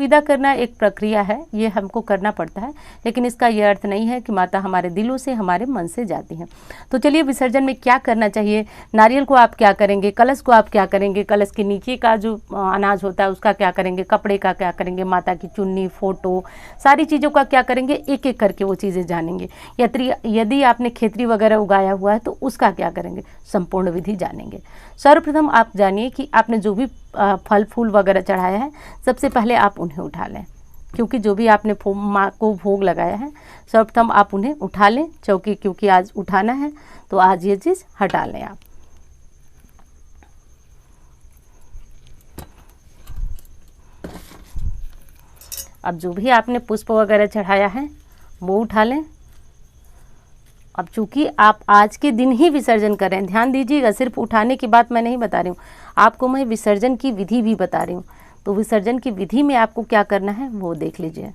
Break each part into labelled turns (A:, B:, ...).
A: विदा करना एक प्रक्रिया है, ये हमको करना पड़ता है, लेकिन इसका ये अर्थ नहीं है कि माता हमारे दिलों से, हमारे मन से जाती हैं। तो चलिए विसर्जन में क्या करना चाहिए। नारियल को आप क्या करेंगे, कलश को आप क्या करेंगे, कलश के नीचे का जो अनाज होता है उसका क्या करेंगे, कपड़े का क्या करेंगे, माता की चुन्नी, फोटो, सारी चीज़ों का क्या करेंगे, एक एक करके वो चीज़ें जानेंगे। यदि आपने खेती वगैरह उगाया हुआ है तो उसका क्या करेंगे, संपूर्ण विधि जानेंगे। सर्वप्रथम आप जानिए कि आपने जो भी फल फूल वगैरह चढ़ाया है, सबसे पहले आप उन्हें उठा लें, क्योंकि जो भी आपने माँ को भोग लगाया है सर्वप्रथम आप उन्हें उठा लें। चौकी क्योंकि आज उठाना है तो आज ये चीज़ हटा लें आप। अब जो भी आपने पुष्प वगैरह चढ़ाया है वो उठा लें। अब चूंकि आप आज के दिन ही विसर्जन कर रहे हैं, ध्यान दीजिएगा, सिर्फ उठाने की बात मैं नहीं बता रही हूँ, आपको मैं विसर्जन की विधि भी बता रही हूँ। तो विसर्जन की विधि में आपको क्या करना है वो देख लीजिए।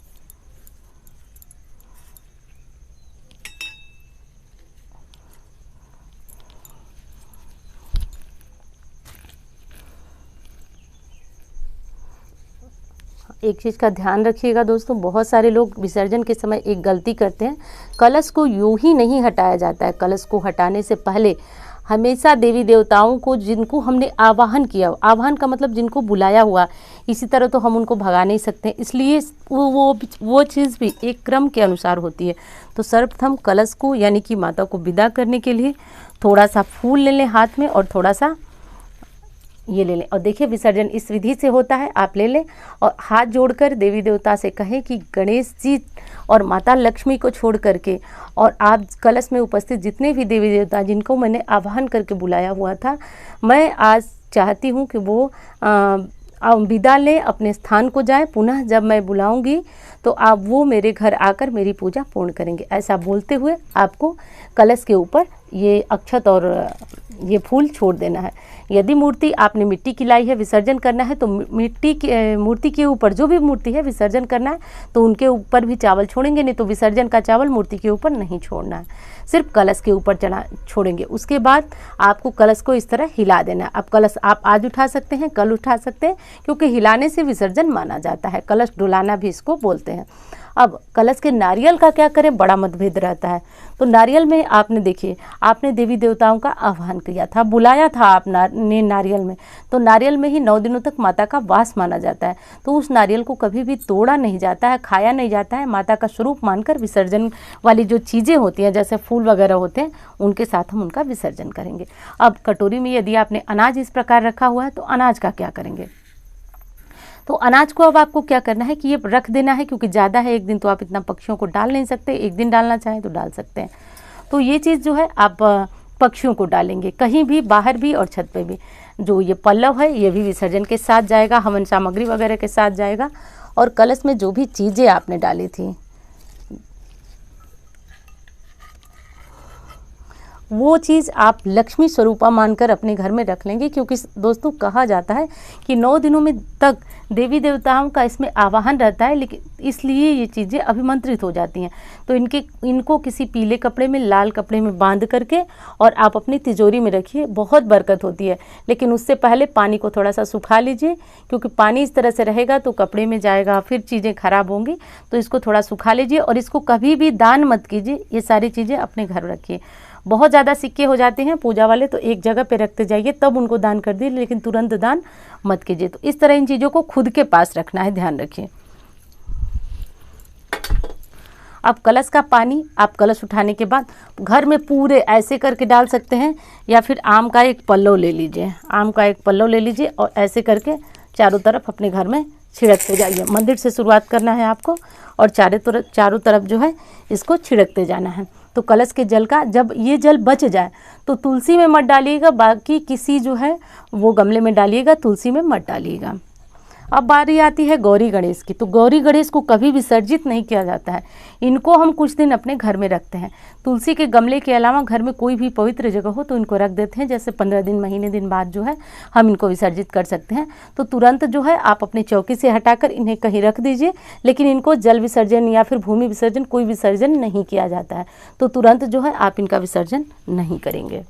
A: एक चीज़ का ध्यान रखिएगा दोस्तों, बहुत सारे लोग विसर्जन के समय एक गलती करते हैं, कलश को यूं ही नहीं हटाया जाता है। कलश को हटाने से पहले हमेशा देवी देवताओं को, जिनको हमने आवाहन किया, आवाहन का मतलब जिनको बुलाया हुआ, इसी तरह तो हम उनको भगा नहीं सकते, इसलिए वो चीज़ भी एक क्रम के अनुसार होती है। तो सर्वप्रथम कलश को यानी कि माता को विदा करने के लिए थोड़ा सा फूल ले लें हाथ में और थोड़ा सा ये ले लें। और देखिए विसर्जन इस विधि से होता है, आप ले लें और हाथ जोड़कर देवी देवता से कहें कि गणेश जी और माता लक्ष्मी को छोड़ करके और आप कलश में उपस्थित जितने भी देवी देवता जिनको मैंने आवाहन करके बुलाया हुआ था, मैं आज चाहती हूँ कि वो विदा लें, अपने स्थान को जाएं। पुनः जब मैं बुलाऊंगी तो आप वो मेरे घर आकर मेरी पूजा पूर्ण करेंगे। ऐसा बोलते हुए आपको कलश के ऊपर ये अक्षत और ये फूल छोड़ देना है। यदि मूर्ति आपने मिट्टी की लाई है, विसर्जन करना है, तो मूर्ति के ऊपर जो भी मूर्ति है विसर्जन करना है तो उनके ऊपर भी चावल छोड़ेंगे, नहीं तो विसर्जन का चावल मूर्ति के ऊपर नहीं छोड़ना है, सिर्फ कलश के ऊपर छोड़ेंगे। उसके बाद आपको कलश को इस तरह हिला देना है। अब कलश आप आज उठा सकते हैं, कल उठा सकते हैं, क्योंकि हिलाने से विसर्जन माना जाता है, कलश डुलाना भी इसको बोलते हैं। अब कलश के नारियल का क्या करें, बड़ा मतभेद रहता है। तो नारियल में आपने देखिए, आपने देवी देवताओं का आह्वान किया था, बुलाया था आपने नारियल में, तो नारियल में ही 9 दिनों तक माता का वास माना जाता है। तो उस नारियल को कभी भी तोड़ा नहीं जाता है, खाया नहीं जाता है, माता का स्वरूप मानकर विसर्जन वाली जो चीज़ें होती हैं जैसे फूल वगैरह होते हैं उनके साथ हम उनका विसर्जन करेंगे। अब कटोरी में यदि आपने अनाज इस प्रकार रखा हुआ है तो अनाज का क्या करेंगे। तो अनाज को अब आपको क्या करना है कि ये रख देना है, क्योंकि ज़्यादा है, एक दिन तो आप इतना पक्षियों को डाल नहीं सकते, एक दिन डालना चाहें तो डाल सकते हैं। तो ये चीज़ जो है आप पक्षियों को डालेंगे, कहीं भी, बाहर भी और छत पे भी। जो ये पल्लव है ये भी विसर्जन के साथ जाएगा, हवन सामग्री वगैरह के साथ जाएगा। और कलश में जो भी चीज़ें आपने डाली थी वो चीज़ आप लक्ष्मी स्वरूपा मानकर अपने घर में रख लेंगे, क्योंकि दोस्तों कहा जाता है कि 9 दिनों में तक देवी देवताओं का इसमें आवाहन रहता है, लेकिन इसलिए ये चीज़ें अभिमंत्रित हो जाती हैं। तो इनको किसी पीले कपड़े में, लाल कपड़े में बांध करके और आप अपनी तिजोरी में रखिए, बहुत बरकत होती है। लेकिन उससे पहले पानी को थोड़ा सा सुखा लीजिए, क्योंकि पानी इस तरह से रहेगा तो कपड़े में जाएगा, फिर चीज़ें खराब होंगी। तो इसको थोड़ा सुखा लीजिए और इसको कभी भी दान मत कीजिए, ये सारी चीज़ें अपने घर रखिए। बहुत ज़्यादा सिक्के हो जाते हैं पूजा वाले तो एक जगह पे रखते जाइए, तब उनको दान कर दिए, लेकिन तुरंत दान मत कीजिए। तो इस तरह इन चीज़ों को खुद के पास रखना है, ध्यान रखिए। अब कलश का पानी आप कलश उठाने के बाद घर में पूरे ऐसे करके डाल सकते हैं, या फिर आम का एक पल्लव ले लीजिए, आम का एक पल्लव ले लीजिए और ऐसे करके चारों तरफ अपने घर में छिड़कते जाइए। मंदिर से शुरुआत करना है आपको और चारों तरफ जो है इसको छिड़कते जाना है। तो कलश के जल का, जब ये जल बच जाए तो तुलसी में मत डालिएगा, बाकी किसी जो है वो गमले में डालिएगा, तुलसी में मत डालिएगा। अब बारी आती है गौरी गणेश की। तो गौरी गणेश को कभी विसर्जित नहीं किया जाता है, इनको हम कुछ दिन अपने घर में रखते हैं। तुलसी के गमले के अलावा घर में कोई भी पवित्र जगह हो तो इनको रख देते हैं, जैसे 15 दिन, महीने दिन बाद जो है हम इनको विसर्जित कर सकते हैं। तो तुरंत जो है आप अपनी चौकी से हटाकर इन्हें कहीं रख दीजिए, लेकिन इनको जल विसर्जन या फिर भूमि विसर्जन, कोई विसर्जन नहीं किया जाता है। तो तुरंत जो है आप इनका विसर्जन नहीं करेंगे।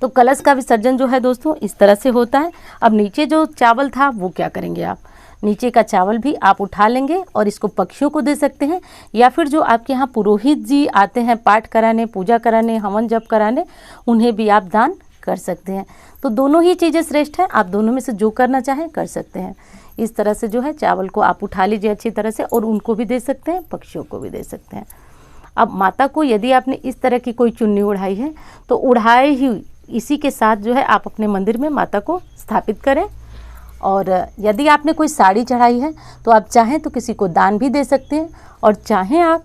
A: तो कलश का विसर्जन जो है दोस्तों इस तरह से होता है। अब नीचे जो चावल था वो क्या करेंगे आप, नीचे का चावल भी आप उठा लेंगे और इसको पक्षियों को दे सकते हैं, या फिर जो आपके यहाँ पुरोहित जी आते हैं पाठ कराने, पूजा कराने, हवन जप कराने, उन्हें भी आप दान कर सकते हैं। तो दोनों ही चीज़ें श्रेष्ठ हैं, आप दोनों में से जो करना चाहें कर सकते हैं। इस तरह से जो है चावल को आप उठा लीजिए अच्छी तरह से, और उनको भी दे सकते हैं, पक्षियों को भी दे सकते हैं। अब माता को यदि आपने इस तरह की कोई चुन्नी उड़ाई है तो उड़ाए ही इसी के साथ जो है आप अपने मंदिर में माता को स्थापित करें। और यदि आपने कोई साड़ी चढ़ाई है तो आप चाहें तो किसी को दान भी दे सकते हैं, और चाहें आप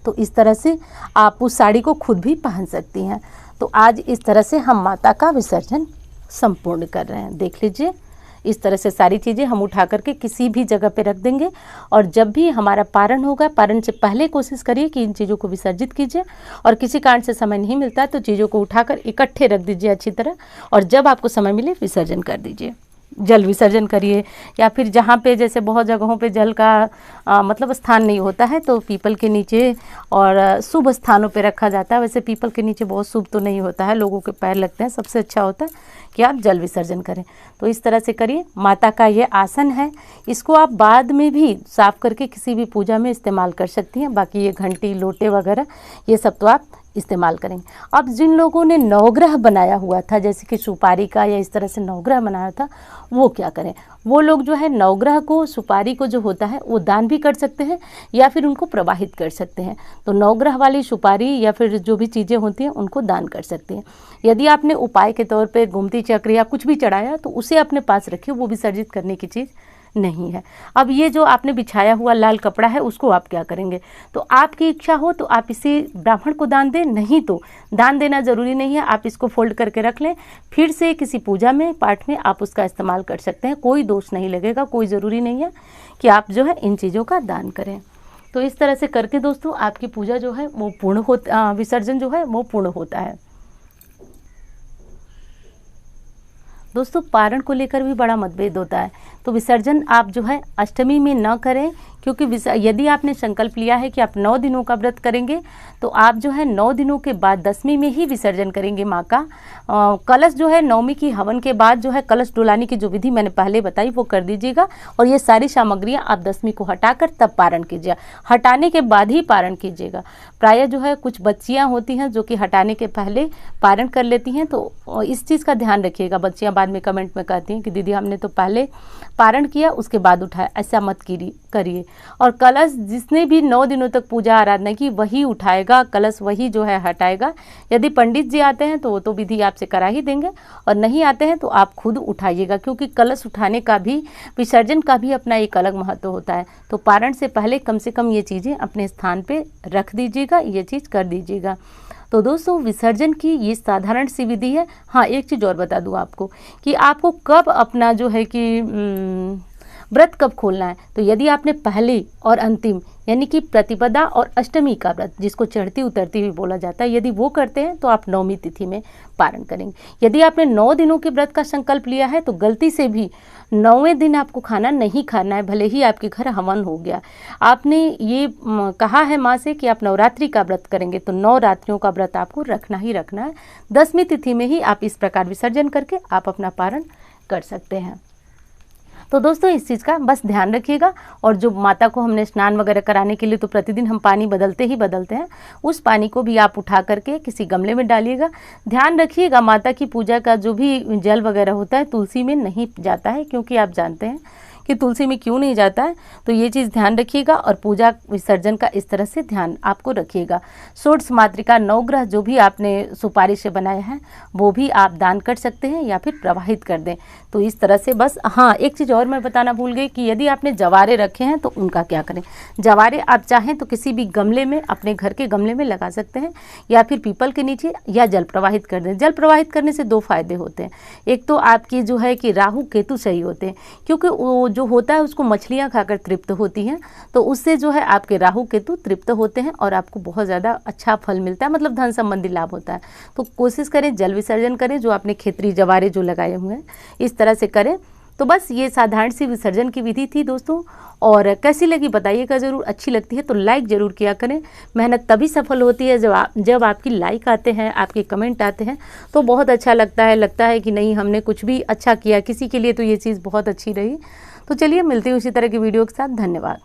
A: तो इस तरह से आप उस साड़ी को खुद भी पहन सकती हैं। तो आज इस तरह से हम माता का विसर्जन संपूर्ण कर रहे हैं। देख लीजिए, इस तरह से सारी चीज़ें हम उठा करके किसी भी जगह पे रख देंगे, और जब भी हमारा पारण होगा, पारण से पहले कोशिश करिए कि इन चीज़ों को विसर्जित कीजिए, और किसी कारण से समय नहीं मिलता है तो चीज़ों को उठाकर इकट्ठे रख दीजिए अच्छी तरह, और जब आपको समय मिले विसर्जन कर दीजिए, जल विसर्जन करिए। या फिर जहाँ पे जैसे बहुत जगहों पे जल का मतलब स्थान नहीं होता है तो पीपल के नीचे और शुभ स्थानों पे रखा जाता है। वैसे पीपल के नीचे बहुत शुभ तो नहीं होता है, लोगों के पैर लगते हैं, सबसे अच्छा होता है कि आप जल विसर्जन करें। तो इस तरह से करिए। माता का ये आसन है, इसको आप बाद में भी साफ करके किसी भी पूजा में इस्तेमाल कर सकती हैं। बाकी ये घंटी, लोटे वगैरह ये सब तो आप इस्तेमाल करेंगे। अब जिन लोगों ने नवग्रह बनाया हुआ था, जैसे कि सुपारी का या इस तरह से नवग्रह बनाया था, वो क्या करें? वो लोग जो है नवग्रह को, सुपारी को जो होता है वो दान भी कर सकते हैं या फिर उनको प्रवाहित कर सकते हैं। तो नवग्रह वाली सुपारी या फिर जो भी चीज़ें होती हैं उनको दान कर सकते हैं। यदि आपने उपाय के तौर पे गोमती चक्र या कुछ भी चढ़ाया तो उसे अपने पास रखिए, वो विसर्जित करने की चीज़ नहीं है। अब ये जो आपने बिछाया हुआ लाल कपड़ा है उसको आप क्या करेंगे? तो आपकी इच्छा हो तो आप इसे ब्राह्मण को दान दें, नहीं तो दान देना ज़रूरी नहीं है, आप इसको फोल्ड करके रख लें, फिर से किसी पूजा में, पाठ में आप उसका इस्तेमाल कर सकते हैं, कोई दोष नहीं लगेगा। कोई ज़रूरी नहीं है कि आप जो है इन चीज़ों का दान करें। तो इस तरह से करके दोस्तों आपकी पूजा जो है वो पूर्ण होता, विसर्जन जो है वो पूर्ण होता है। दोस्तों पारण को लेकर भी बड़ा मतभेद होता है। तो विसर्जन आप जो है अष्टमी में न करें, क्योंकि यदि आपने संकल्प लिया है कि आप 9 दिनों का व्रत करेंगे तो आप जो है 9 दिनों के बाद 10वीं में ही विसर्जन करेंगे माँ का। कलश जो है 9वीं की हवन के बाद जो है कलश डुलाने की जो विधि मैंने पहले बताई वो कर दीजिएगा, और ये सारी सामग्रियाँ आप 10वीं को हटाकर तब पारण कीजिए, हटाने के बाद ही पारण कीजिएगा। प्रायः जो है कुछ बच्चियाँ होती हैं जो कि हटाने के पहले पारण कर लेती हैं, तो इस चीज़ का ध्यान रखिएगा। बच्चियाँ बाद में कमेंट में कहती हैं कि दीदी हमने तो पहले पारण किया उसके बाद उठाया, ऐसा मत करिए। और कलश जिसने भी 9 दिनों तक पूजा आराधना की वही उठाएगा, कलश वही जो है हटाएगा। यदि पंडित जी आते हैं तो वो तो विधि आपसे करा ही देंगे, और नहीं आते हैं तो आप खुद उठाइएगा, क्योंकि कलश उठाने का भी, विसर्जन का भी अपना एक अलग महत्व होता है। तो पारण से पहले कम से कम ये चीज़ें अपने स्थान पे रख दीजिएगा, ये चीज़ कर दीजिएगा। तो दोस्तों विसर्जन की ये साधारण सी विधि है। हाँ, एक चीज़ और बता दूँ आपको कि आपको कब अपना जो है कि व्रत कब खोलना है। तो यदि आपने पहले और अंतिम यानी कि प्रतिपदा और अष्टमी का व्रत, जिसको चढ़ती उतरती भी बोला जाता है, यदि वो करते हैं तो आप 9वीं तिथि में पारण करेंगे। यदि आपने 9 दिनों के व्रत का संकल्प लिया है तो गलती से भी 9वें दिन आपको खाना नहीं खाना है, भले ही आपके घर हवन हो गया। आपने ये कहा है माँ से कि आप नवरात्रि का व्रत करेंगे, तो 9 रात्रियों का व्रत आपको रखना ही रखना है। 10वीं तिथि में ही आप इस प्रकार विसर्जन करके आप अपना पारण कर सकते हैं। तो दोस्तों इस चीज़ का बस ध्यान रखिएगा। और जो माता को हमने स्नान वगैरह कराने के लिए तो प्रतिदिन हम पानी बदलते हैं, उस पानी को भी आप उठा करके किसी गमले में डालिएगा। ध्यान रखिएगा माता की पूजा का जो भी जल वगैरह होता है तुलसी में नहीं जाता है, क्योंकि आप जानते हैं कि तुलसी में क्यों नहीं जाता है, तो ये चीज़ ध्यान रखिएगा। और पूजा विसर्जन का इस तरह से ध्यान आपको रखिएगा। षोडश मातृका नवग्रह जो भी आपने सुपारी से बनाया है वो भी आप दान कर सकते हैं या फिर प्रवाहित कर दें। तो इस तरह से बस। हाँ, एक चीज़ और मैं बताना भूल गई कि यदि आपने जवारे रखे हैं तो उनका क्या करें। जवारे आप चाहें तो किसी भी गमले में, अपने घर के गमले में लगा सकते हैं, या फिर पीपल के नीचे, या जल प्रवाहित कर दें। जल प्रवाहित करने से 2 फायदे होते हैं। एक तो आपकी जो है कि राहु केतु सही होते हैं, क्योंकि वो जो होता है उसको मछलियाँ खाकर तृप्त होती हैं, तो उससे जो है आपके राहु केतु तृप्त होते हैं और आपको बहुत ज़्यादा अच्छा फल मिलता है, मतलब धन संबंधी लाभ होता है। तो कोशिश करें जल विसर्जन करें, जो आपने खेतरी जवारे जो लगाए हुए हैं इस तरह से करें। तो बस ये साधारण सी विसर्जन की विधि थी दोस्तों। और कैसी लगी बताइएगा ज़रूर। अच्छी लगती है तो लाइक ज़रूर किया करें। मेहनत तभी सफल होती है जब आपकी लाइक आते हैं, आपके कमेंट आते हैं, तो बहुत अच्छा लगता है कि नहीं हमने कुछ भी अच्छा किया किसी के लिए, तो ये चीज़ बहुत अच्छी रही। तो चलिए मिलते हैं उसी तरह की वीडियो के साथ। धन्यवाद।